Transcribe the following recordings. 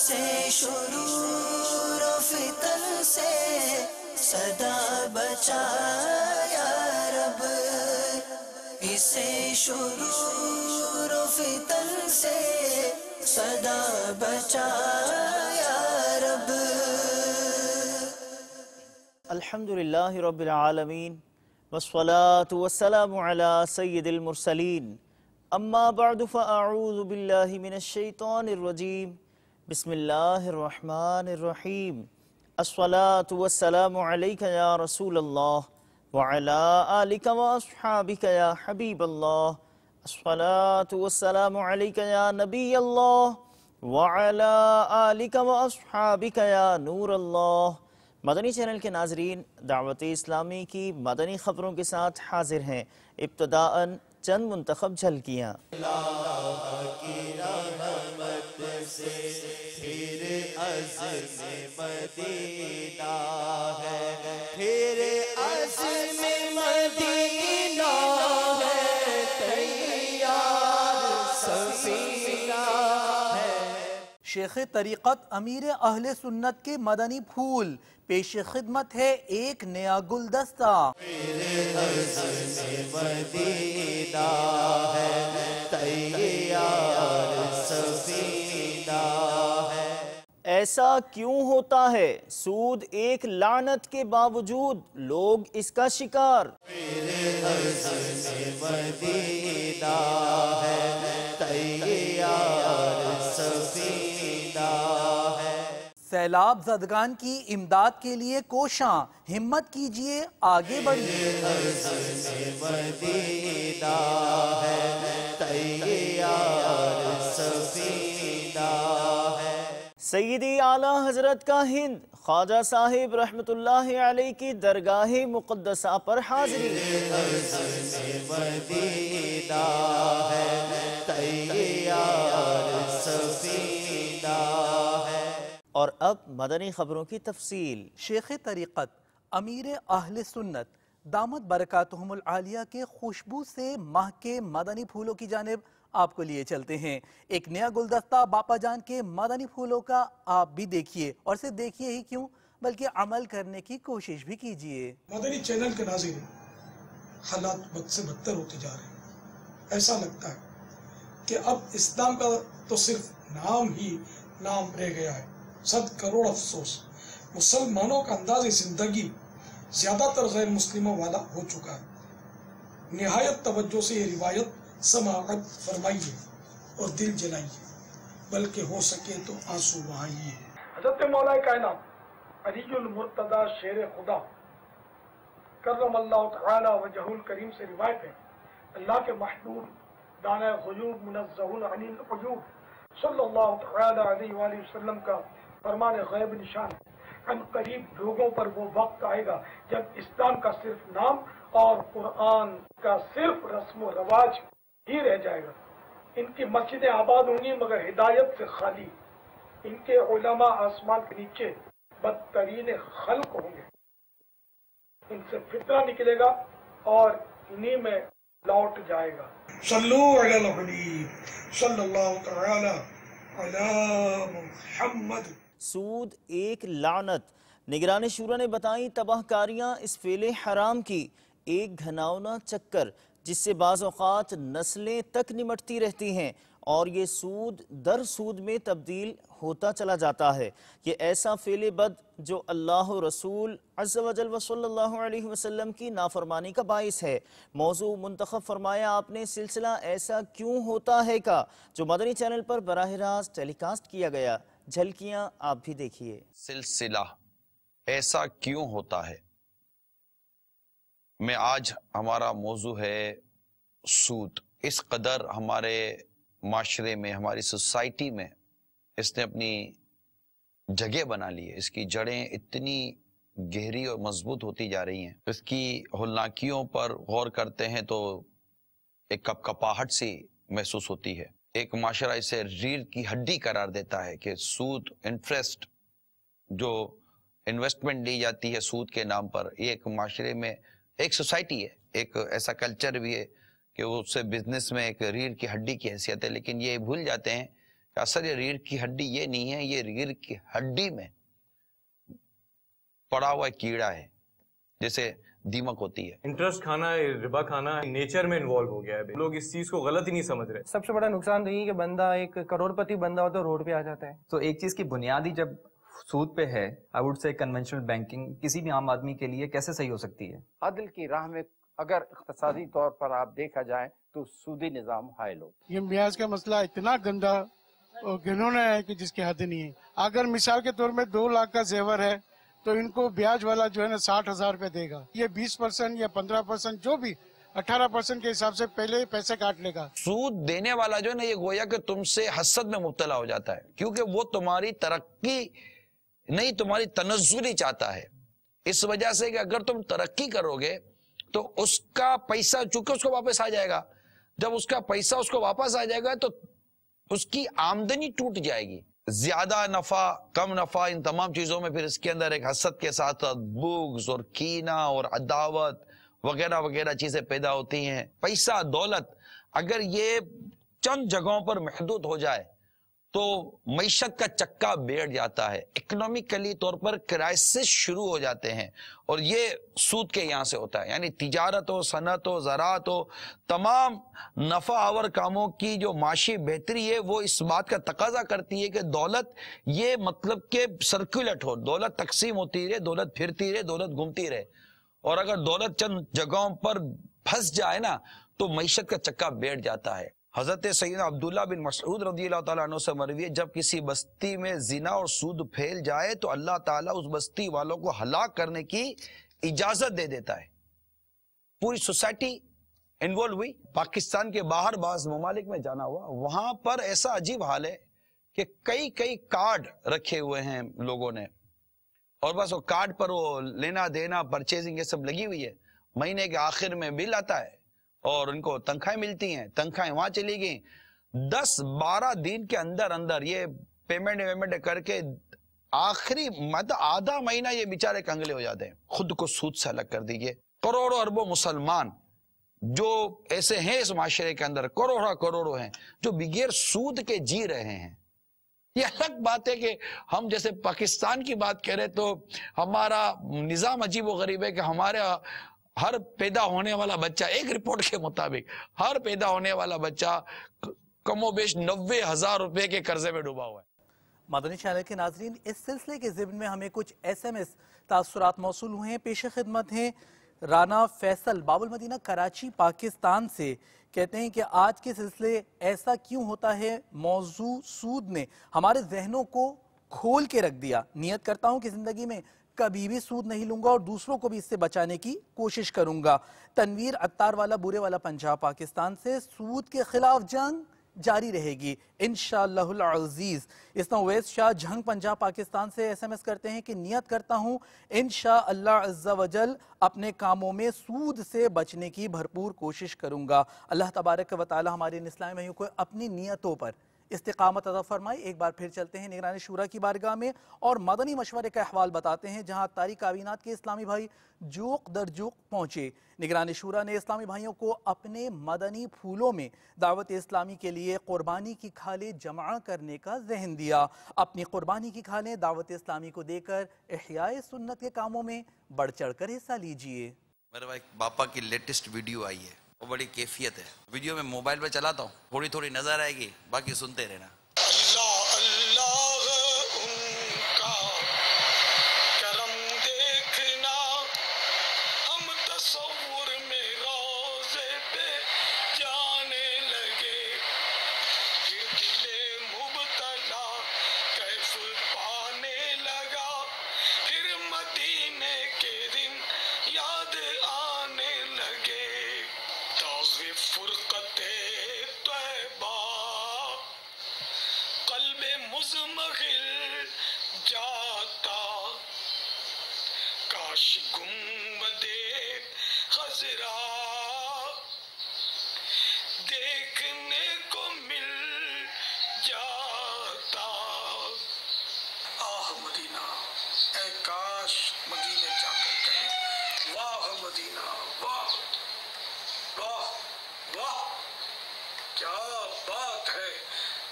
اسے شرور و فتن سے صدا بچا یا رب، اسے شرور و فتن سے صدا بچا یا رب۔ الحمدللہ رب العالمین والصلاة والسلام علی سید المرسلین، اما بعد فاعوذ باللہ من الشیطان الرجیم، بسم اللہ الرحمن الرحیم۔ الصلاة والسلام علیک یا رسول اللہ وعلی آلک واصحابک یا حبیب اللہ۔ الصلاة والسلام علیک یا نبی اللہ وعلی آلک واصحابک یا نور اللہ۔ مدنی چینل کے ناظرین، دعوت اسلامی کی مدنی خبروں کے ساتھ حاضر ہیں۔ ابتداءً چند منتخب جھلکیاں۔ اللہ کی رحمت سے پھر عزم مدینہ ہے، پھر عزم مدینہ ہے، تیار سفینہ ہے۔ شیخ طریقت امیر اہل سنت کے مدنی پھول، پیش خدمت ہے ایک نیا گلدستہ۔ پھر عزم مدینہ ہے، تیار سفینہ ہے۔ ایسا کیوں ہوتا ہے؟ سود ایک لعنت کے باوجود لوگ اس کا شکار۔ پھر عزم مدینہ ہے، تیار سفینہ ہے۔ سیلاب زدگان کی امداد کے لیے کوشاں، ہمت کیجئے آگے بڑھیے۔ عزم مدینہ ہے، تیار سفینہ ہے۔ سیدی اعلیٰ حضرت کا ہند خواجہ صاحب رحمت اللہ علیہ کی درگاہ مقدسہ پر حاضری۔ عزم مدینہ ہے، تیار سفینہ ہے۔ اور اب مدنی خبروں کی تفصیل۔ شیخ طریقت امیر اہل سنت دامت برکاتہم العالیہ کے خوشبو سے مہکے مدنی پھولوں کی جانب آپ کو لیے چلتے ہیں۔ ایک نیا گلدستہ باپا جان کے مدنی پھولوں کا آپ بھی دیکھیے، اور صرف دیکھیے ہی کیوں بلکہ عمل کرنے کی کوشش بھی کیجیے۔ مدنی چینل کے ناظرین، حالات بد سے بدتر ہوتے جا رہے ہیں۔ ایسا لگتا ہے کہ اب اسلام کا تو صرف نام ہی نام رہ گیا ہے۔ 100 کروڑ افسوس، مسلمانوں کا انداز زندگی زیادہ تر غیر مسلموں والا ہو چکا ہے۔ نہایت توجہ سے یہ روایت سماعت فرمائیے اور دل جلائیے، بلکہ ہو سکے تو آنسو بہائیے۔ حضرت مولا کائنات علی المرتضی شیر خدا کرم اللہ تعالی وجہ الکریم سے روایت ہے، اللہ کے محبوب دانہ غیوب منزہ عن العیوب صلی اللہ تعالی علیہ وآلہ وسلم کا فرمان غیب نشان ہے، ان قریب لوگوں پر وہ وقت آئے گا جب اسلام کا صرف نام اور قرآن کا صرف رسم و رواج ہی رہ جائے گا۔ ان کی مسجدیں آباد ہوں گی مگر ہدایت سے خالی، ان کے علماء آسمان کے نیچے بدترین خلق ہوں گے، ان سے فتنہ نکلے گا اور انہی میں لوٹ جائے گا۔ صلو علی الحبیب صلی اللہ تعالی علی محمد۔ سود ایک لعنت، نگران شورا نے بتائیں تباہ کاریاں اس فعل حرام کی، ایک گھناؤنا چکر جس سے بعض اوقات نسلیں تک نمٹتی رہتی ہیں، اور یہ سود در سود میں تبدیل ہوتا چلا جاتا ہے۔ یہ ایسا فعل بد جو اللہ رسول عز و جل و صلی اللہ علیہ وسلم کی نافرمانی کا باعث ہے۔ موضوع منتخب فرمایا آپ نے سلسلہ ایسا کیوں ہوتا ہے کا، جو مدنی چینل پر براہ راست ٹیلی کاسٹ کیا گیا۔ جھلکیاں آپ بھی دیکھیے۔ سلسلہ ایسا کیوں ہوتا ہے میں آج ہمارا موضوع ہے سود۔ اس قدر ہمارے معاشرے میں، ہماری سوسائٹی میں اس نے اپنی جگہ بنا لی ہے، اس کی جڑیں اتنی گہری اور مضبوط ہوتی جا رہی ہیں، اس کی ہولناکیوں پر غور کرتے ہیں تو ایک کپکپاہٹ سی محسوس ہوتی ہے۔ ایک معاشرہ اسے ریڑھ کی ہڈی قرار دیتا ہے کہ سود، انٹرسٹ، جو انویسٹمنٹ لی جاتی ہے سود کے نام پر، یہ ایک معاشرے میں ایک سوسائٹی ہے، ایک ایسا کلچر بھی ہے کہ وہ اس سے بزنس میں ایک ریڑھ کی ہڈی کی حیثیت ہے، لیکن یہ بھول جاتے ہیں اصل یہ ریڑھ کی ہڈی یہ نہیں ہے، یہ ریڑھ کی ہڈی میں پڑا ہوا کیڑا ہے، جیسے دیمک ہوتی ہے۔ انٹرسٹ کھانا، ربا کھانا نیچر میں انوالو ہو گیا ہے، لوگ اس چیز کو غلط ہی نہیں سمجھ رہے۔ سب سے بڑا نقصان تو یہ کہ بندہ ایک کروڑ پتی بندہ ہوتا ہے روڈ پہ آ جاتا ہے۔ تو ایک چیز کی بنیادی جب سود پہ ہے، I would say conventional banking کسی بھی عام آدمی کے لیے کیسے صحیح ہو سکتی ہے؟ عدل کی راہ میں اگر اقتصادی طور پر آپ دیکھا جائے تو سودی نظام حائل ہو۔ یہ بیاج کا مسئلہ اتنا گندا اور گھنونا ہے کہ جس کی حد نہیں ہے۔ اگر مثال کے طور میں 2 لاکھ کا زیور ہے تو ان کو بیاج والا جو ہے نا 60,000 روپے دے گا، یہ 20% یا 15% جو بھی 18% کے حساب سے پہلے پیسے کاٹ لے گا۔ سود دینے والا جو ہے نا، یہ گویا کہ تم سے حسد میں مبتلا ہو جاتا ہے، کیونکہ وہ تمہاری ترقی نہیں، تمہاری تنزلی چاہتا ہے۔ اس وجہ سے کہ اگر تم ترقی کرو گے تو اس کا پیسہ چونکہ اس کو واپس آ جائے گا، جب اس کا پیسہ اس کو واپس آ جائے گا تو اس کی آمدنی ٹوٹ جائے گی۔ زیادہ نفع، کم نفع، ان تمام چیزوں میں پھر اس کے اندر ایک حسد کے ساتھ بغض اور کینہ اور عداوت وغیرہ وغیرہ چیزیں پیدا ہوتی ہیں۔ پیسہ، دولت اگر یہ چند جگہوں پر محدود ہو جائے تو معیشت کا چکا بیٹھ جاتا ہے، اکنومیکلی طور پر کرائسس شروع ہو جاتے ہیں، اور یہ سود کے یہاں سے ہوتا ہے۔ یعنی تجارت ہو، صنعت ہو، زراعت ہو، تمام نفع آور کاموں کی جو معاشی بہتری ہے وہ اس بات کا تقاضا کرتی ہے کہ دولت یہ مطلب کہ سرکولیٹ ہو، دولت تقسیم ہوتی رہے، دولت پھرتی رہے، دولت گھومتی رہے۔ اور اگر دولت چند جگہوں پر پھنس جائے نا تو معیشت کا چکا بیٹھ جاتا ہے۔ حضرت سیدنا عبداللہ بن مسعود رضی اللہ تعالیٰ عنہ سے مروی ہے، جب کسی بستی میں زنا اور سود پھیل جائے تو اللہ تعالیٰ اس بستی والوں کو ہلاک کرنے کی اجازت دے دیتا ہے۔ پوری سوسائٹی انوالو ہوئی۔ پاکستان کے باہر بعض ممالک میں جانا ہوا، وہاں پر ایسا عجیب حال ہے کہ کئی کارڈ رکھے ہوئے ہیں لوگوں نے، اور بس وہ کارڈ پر وہ لینا دینا، پرچیزنگ یہ سب لگی ہوئی ہے۔ مہینے کے آخر میں بل آتا ہے اور ان کو تنخواہیں ملتی ہیں، تنخواہیں وہاں چلی گئیں، 10-12 دن کے اندر یہ پیمنٹ کر کے آخری مطلب آدھا مہینہ یہ بیچارے کنگلے ہو جاتے ہیں۔ خود کو سود سے الگ کر دیجئے۔ کروڑوں اربوں مسلمان جو ایسے ہیں اس معاشرے کے اندر، کروڑوں ہیں جو بغیر سود کے جی رہے ہیں۔ یہ الگ بات ہے کہ ہم جیسے پاکستان کی بات کریں تو ہمارا نظام عجیب و غریب ہے کہ ہمارے ہر پیدا ہونے والا بچہ، ایک رپورٹ کے مطابق ہر پیدا ہونے والا بچہ کم و بیش 90,000 روپے کے قرضے میں ڈوبا ہوا ہے۔ مدنی چینل کے ناظرین، اس سلسلے کے ضمن میں ہمیں کچھ SMS تاثرات موصول ہوئے ہیں۔ پیش خدمت ہیں رانا فیصل باب المدینہ کراچی پاکستان سے، کہتے ہیں کہ آج کے سلسلے ایسا کیوں ہوتا ہے؟ موضوع سود نے ہمارے ذہنوں کو کھول کے رکھ دیا۔ نیت کرتا ہوں کہ زندگی میں کبھی بھی سود نہیں لوں گا اور دوسروں کو بھی اس سے بچانے کی کوشش کروں گا۔ تنویر عطار والا بورے والا پنجاب پاکستان سے، سود کے خلاف جنگ جاری رہے گی انشاءاللہ العزیز۔ اسنا اویس شاہ جھنگ پنجاب پاکستان سے SMS کرتے ہیں کہ نیت کرتا ہوں انشاءاللہ عز و جل اپنے کاموں میں سود سے بچنے کی بھرپور کوشش کروں گا۔ اللہ تبارک و تعالی ہمارے اسلامی بھائیوں کو اپنی نیتوں پر استقامت عطا فرمائے۔ ایک بار پھر چلتے ہیں نگران شورا کی بارگاہ میں اور مدنی مشورے کا احوال بتاتے ہیں، جہاں تاریخ کابینات کے اسلامی بھائی جوق در جوق پہنچے۔ نگران شورا نے اسلامی بھائیوں کو اپنے مدنی پھولوں میں دعوت اسلامی کے لیے قربانی کی کھالیں جمع کرنے کا ذہن دیا۔ اپنی قربانی کی کھالیں دعوت اسلامی کو دے کر احیاء سنت کے کاموں میں بڑھ چڑھ کر حصہ لیجئے۔ میرے بھائی باپا کی لیٹسٹ ویڈیو آئی ہے، وہ بڑی کیفیت ہے۔ ویڈیو میں موبائل پہ چلاتا ہوں، تھوڑی نظر آئے گی، باقی سنتے رہنا۔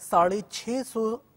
650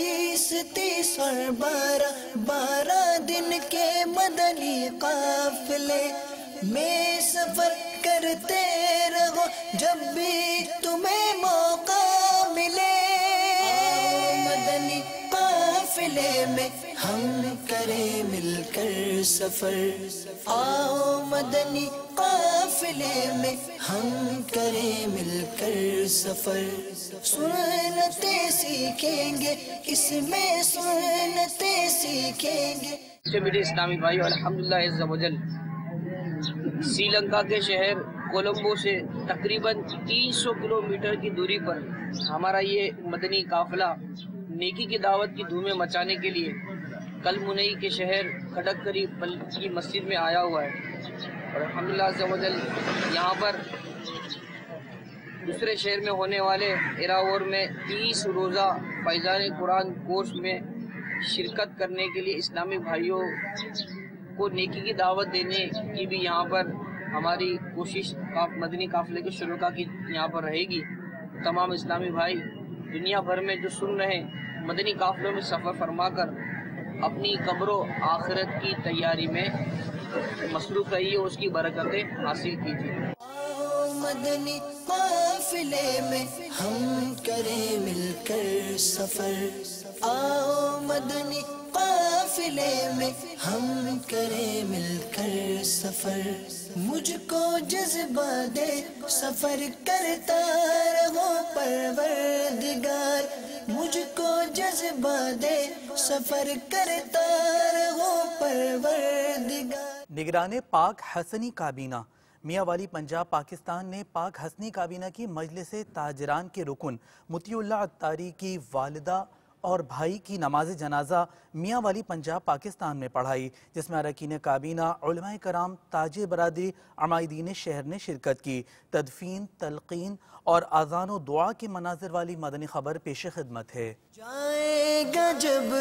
22, 30 اور 12 دن کے مدنی قافلے میں سفر کرتے رہو جب بھی تمہیں موقع ملے. آؤ مدنی قافلے میں ہم کریں مل کر سفر. آؤ مدنی قافلے میں ہم کریں مل کر سفر. سنتیں سیکھیں گے اس میں سنتیں سیکھیں گے. میرے اسلامی بھائی الحمدللہ عز و جل سری لنکا کے شہر کولمبو سے تقریباً 300 کلومیٹر کی دوری پر ہمارا یہ مدنی قافلہ نیکی کی دعوت کی دھومیں مچانے کے لیے کل منئی کے شہر کھڑککری کی مسجد میں آیا ہوا ہے. اور الحمدللہ عز و جل یہاں پر دوسرے شہر میں ہونے والے ایراور میں 30 روزہ فیضان قرآن کورس میں شرکت کرنے کے لیے اسلامی بھائیوں کو نیکی کی دعوت دینے کی بھی یہاں پر ہماری کوشش مدنی قافلے کے شرکا کی یہاں پر رہے گی. تمام اسلامی بھائی دنیا بھر میں جو سن رہے مدنی قافلوں میں سفر فرما کر اپنی قبر و آخرت کی تیاری میں مصروف رہیے اور اس کی برکتیں حاصل کیجیے. مدنی قافلے میں ہم کریں مل کر سفر. آؤ مدنی قافلے میں ہم کریں مل کر سفر. مجھ کو جذبہ دے سفر کرتا رہو پروردگار. مجھ کو جذبہ دے سفر کرتا رہو پروردگار. نگران پاک حسنی کابینہ میاں والی پنجاب پاکستان نے پاک حسنی کابینہ کی مجلس تاجران کے رکن مطیع اللہ عطاری کی والدہ اور بھائی کی نماز جنازہ میاں والی پنجاب پاکستان میں پڑھائی، جس میں اراکین کابینہ، علماء کرام، تاج برادری، عمائدین شہر نے شرکت کی. تدفین، تلقین اور اذان و دعا کے مناظر والی مدنی خبر پیش خدمت ہے. جائے گا جب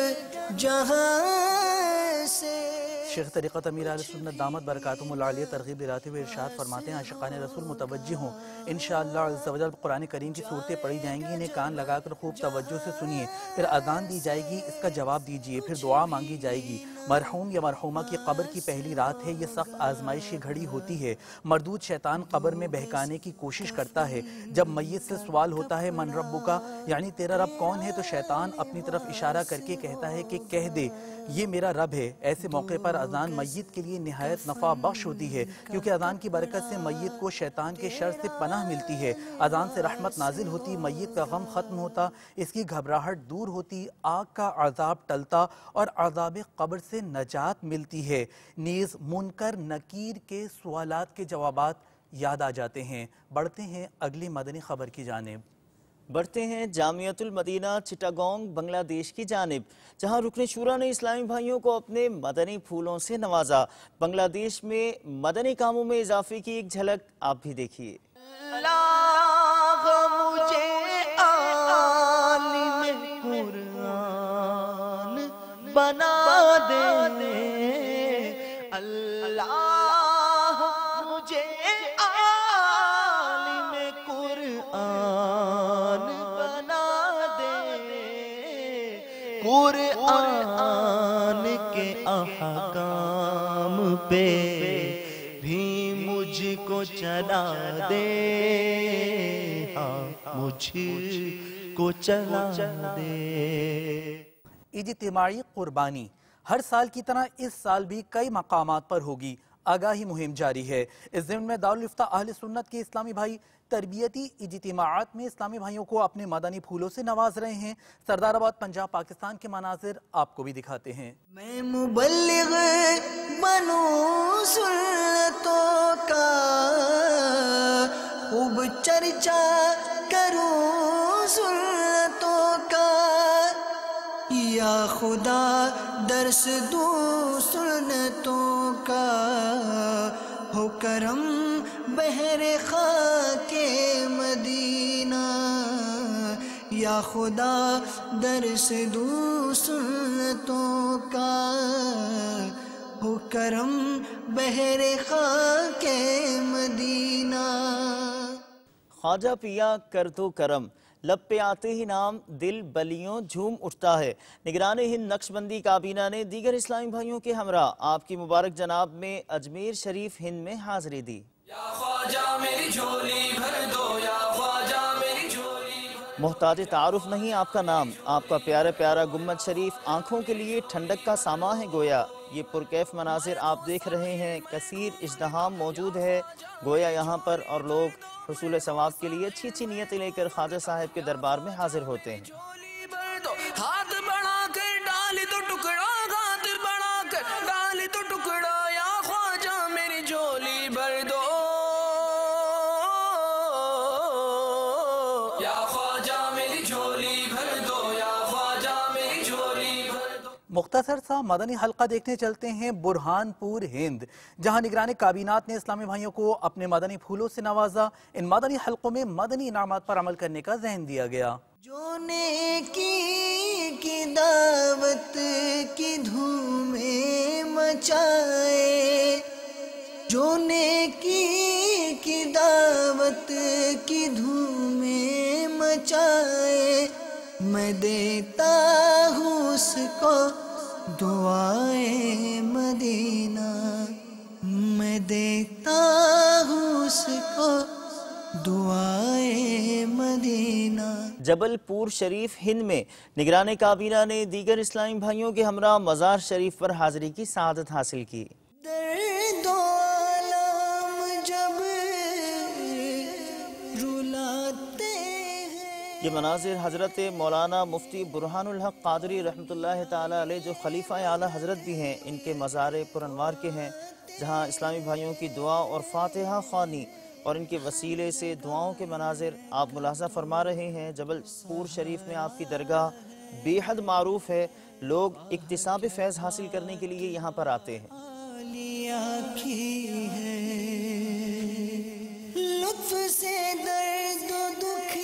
جہاں سے. شیخ طریقت امیر اہل سنت دامت برکاتہم العالیہ ترغیب دلاتے ہوئے ارشاد فرماتے ہیں عاشقان رسول متوجہ ہوں، انشاءاللہ عز و جل قرآن کریم کی صورتیں پڑھی جائیں گی، انہیں کان لگا کر خوب توجہ سے سنیے. پھر اذان دی جائے گی، اس کا جواب دیجیے، پھر دعا مانگی جائے گی. مرحوم یا مرحومہ کی قبر کی پہلی رات ہے، یہ سخت آزمائش کی گھڑی ہوتی ہے. مردود شیطان قبر میں بہکانے کی کوشش کرتا ہے. جب میت سے سوال ہوتا ہے من ربکا، یعنی تیرا رب کون ہے، تو شیطان اپنی طرف اشارہ کر کے کہتا ہے کہ کہہ دے یہ میرا رب ہے. ایسے موقع پر اذان میت کے لیے نہایت نفع بخش ہوتی ہے، کیونکہ اذان کی برکت سے میت کو شیطان کے شر سے پناہ ملتی ہے. اذان سے رحمت نازل ہوتی، میت کا غم ختم ہوتا، اس کی گھبراہٹ دور ہوتی، آگ کا عذاب ٹلتا اور عذاب قبر سے نجات ملتی ہے. نیز منکر نکیر کے سوالات کے جوابات یاد آ جاتے ہیں. بڑھتے ہیں اگلی مدنی خبر کی جانب. بڑھتے ہیں جامعۃ المدینہ چٹاگونگ بنگلہ دیش کی جانب، جہاں رکن شورا نے اسلامی بھائیوں کو اپنے مدنی پھولوں سے نوازا. بنگلہ دیش میں مدنی کاموں میں اضافے کی ایک جھلک آپ بھی دیکھیے. بنا دے اللہ مجھے عالم قرآن بنا دے. قرآن کے احکام پہ بھی مجھ کو چلا دے. ہاں مجھ کو چلا دے. اجتماعی قربانی ہر سال کی طرح اس سال بھی کئی مقامات پر ہوگی. آگاہی مہم جاری ہے. اس ضمن میں دارالفتہ اہل سنت کے اسلامی بھائی تربیتی اجتماعات میں اسلامی بھائیوں کو اپنے مدنی پھولوں سے نواز رہے ہیں. سردار آباد پنجاب پاکستان کے مناظر آپ کو بھی دکھاتے ہیں. میں مبلغ بنوں سنتوں کا خوب چرچا کروں سنتوں کا. یا خدا درس دوں سنتوں کا. ہو کرم بحر خاک مدینہ. یا خدا درس دوں سنتوں کا. ہو کرم بحر خاک مدینہ. خواجہ پیا کر دو کرم، لب پہ آتے ہی نام دل بلیوں جھوم اٹھتا ہے۔ نگران ہند نقشبندی کابینہ نے دیگر اسلامی بھائیوں کے ہمراہ آپ کی مبارک جناب میں اجمیر شریف ہند میں حاضری دی۔ محتاج تعارف نہیں آپ کا نام، آپ کا پیارا پیارا گنبد شریف آنکھوں کے لیے ٹھنڈک کا سامان ہے گویا۔ یہ پرکیف مناظر آپ دیکھ رہے ہیں، کثیر ازدحام موجود ہے گویا یہاں پر، اور لوگ حصول ثواب کے لیے اچھی اچھی نیتیں لے کر خواجہ صاحب کے دربار میں حاضر ہوتے ہیں۔ ہاتھ بڑھا کر ڈالی تو ٹکڑا، ہاتھ بڑھا کر ڈالی تو ٹکڑا، یا خواجہ میری جھولی بھر دو، یا خواجہ میری جھولی بھر دو، یا خواجہ میری جھولی بھر دو۔ مختصر سا مدنی حلقہ دیکھنے چلتے ہیں برہان پور ہند، جہاں نگران کابینات نے اسلامی بھائیوں کو اپنے مدنی پھولوں سے نوازا۔ ان مدنی حلقوں میں مدنی انعامات پر عمل کرنے کا ذہن دیا گیا۔ جو نیکی کی دعوت کی دھومیں مچائے، جو نیکی کی دعوت کی دھومیں مچائے، میں دیتا ہوں اس کو دعائے مدینہ، میں دیتا ہوں اس کو دعائے مدینہ۔ جبل پور شریف ہند میں نگران کابینہ نے دیگر اسلامی بھائیوں کے ہمراہ مزار شریف پر حاضری کی سعادت حاصل کی۔ درد و علم جب رلاتے ہیں۔ یہ مناظر حضرت مولانا مفتی برہان الحق قادری رحمۃ اللہ تعالی علیہ، جو خلیفہ اعلیٰ حضرت بھی ہیں، ان کے مزار پرانوار کے ہیں، جہاں اسلامی بھائیوں کی دعا اور فاتحہ خوانی اور ان کے وسیلے سے دعاؤں کے مناظر آپ ملاحظہ فرما رہے ہیں۔ جبل پور شریف میں آپ کی درگاہ بے حد معروف ہے، لوگ اکتساب فیض حاصل کرنے کے لیے یہاں پر آتے ہیں۔ لطف سے درد و دکھ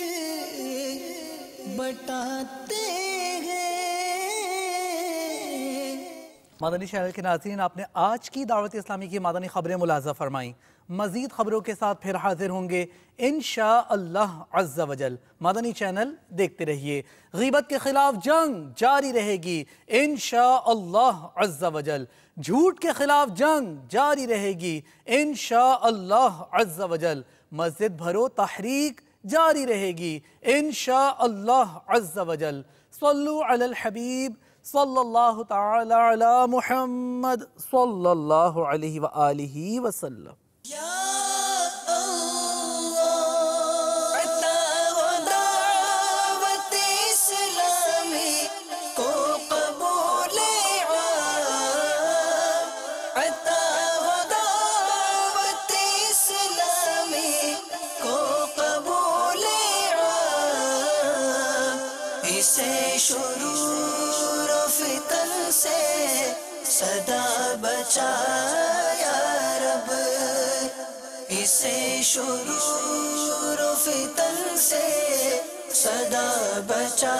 بٹاتے ہیں۔ مدنی چینل کے ناظرین، آپ نے آج کی دعوت اسلامی کی مدنی خبریں ملاحظہ فرمائیں۔ مزید خبروں کے ساتھ پھر حاضر ہوں گے انشاءاللہ عز و جل۔ مدنی چینل دیکھتے رہیے۔ غیبت کے خلاف جنگ جاری رہے گی انشاءاللہ عز و جل۔ جھوٹ کے خلاف جنگ جاری رہے گی انشاءاللہ عز و جل۔ مسجد بھرو تحریک جاری رہے گی انشاءاللہ عز و جل۔ صلو علی الحبیب صلی اللہ تعالی علی محمد صلی اللہ علیہ وآلہ وسلم۔ شرور و فتن سے صدا بچا یا رب، اسے شرور و فتن سے صدا بچا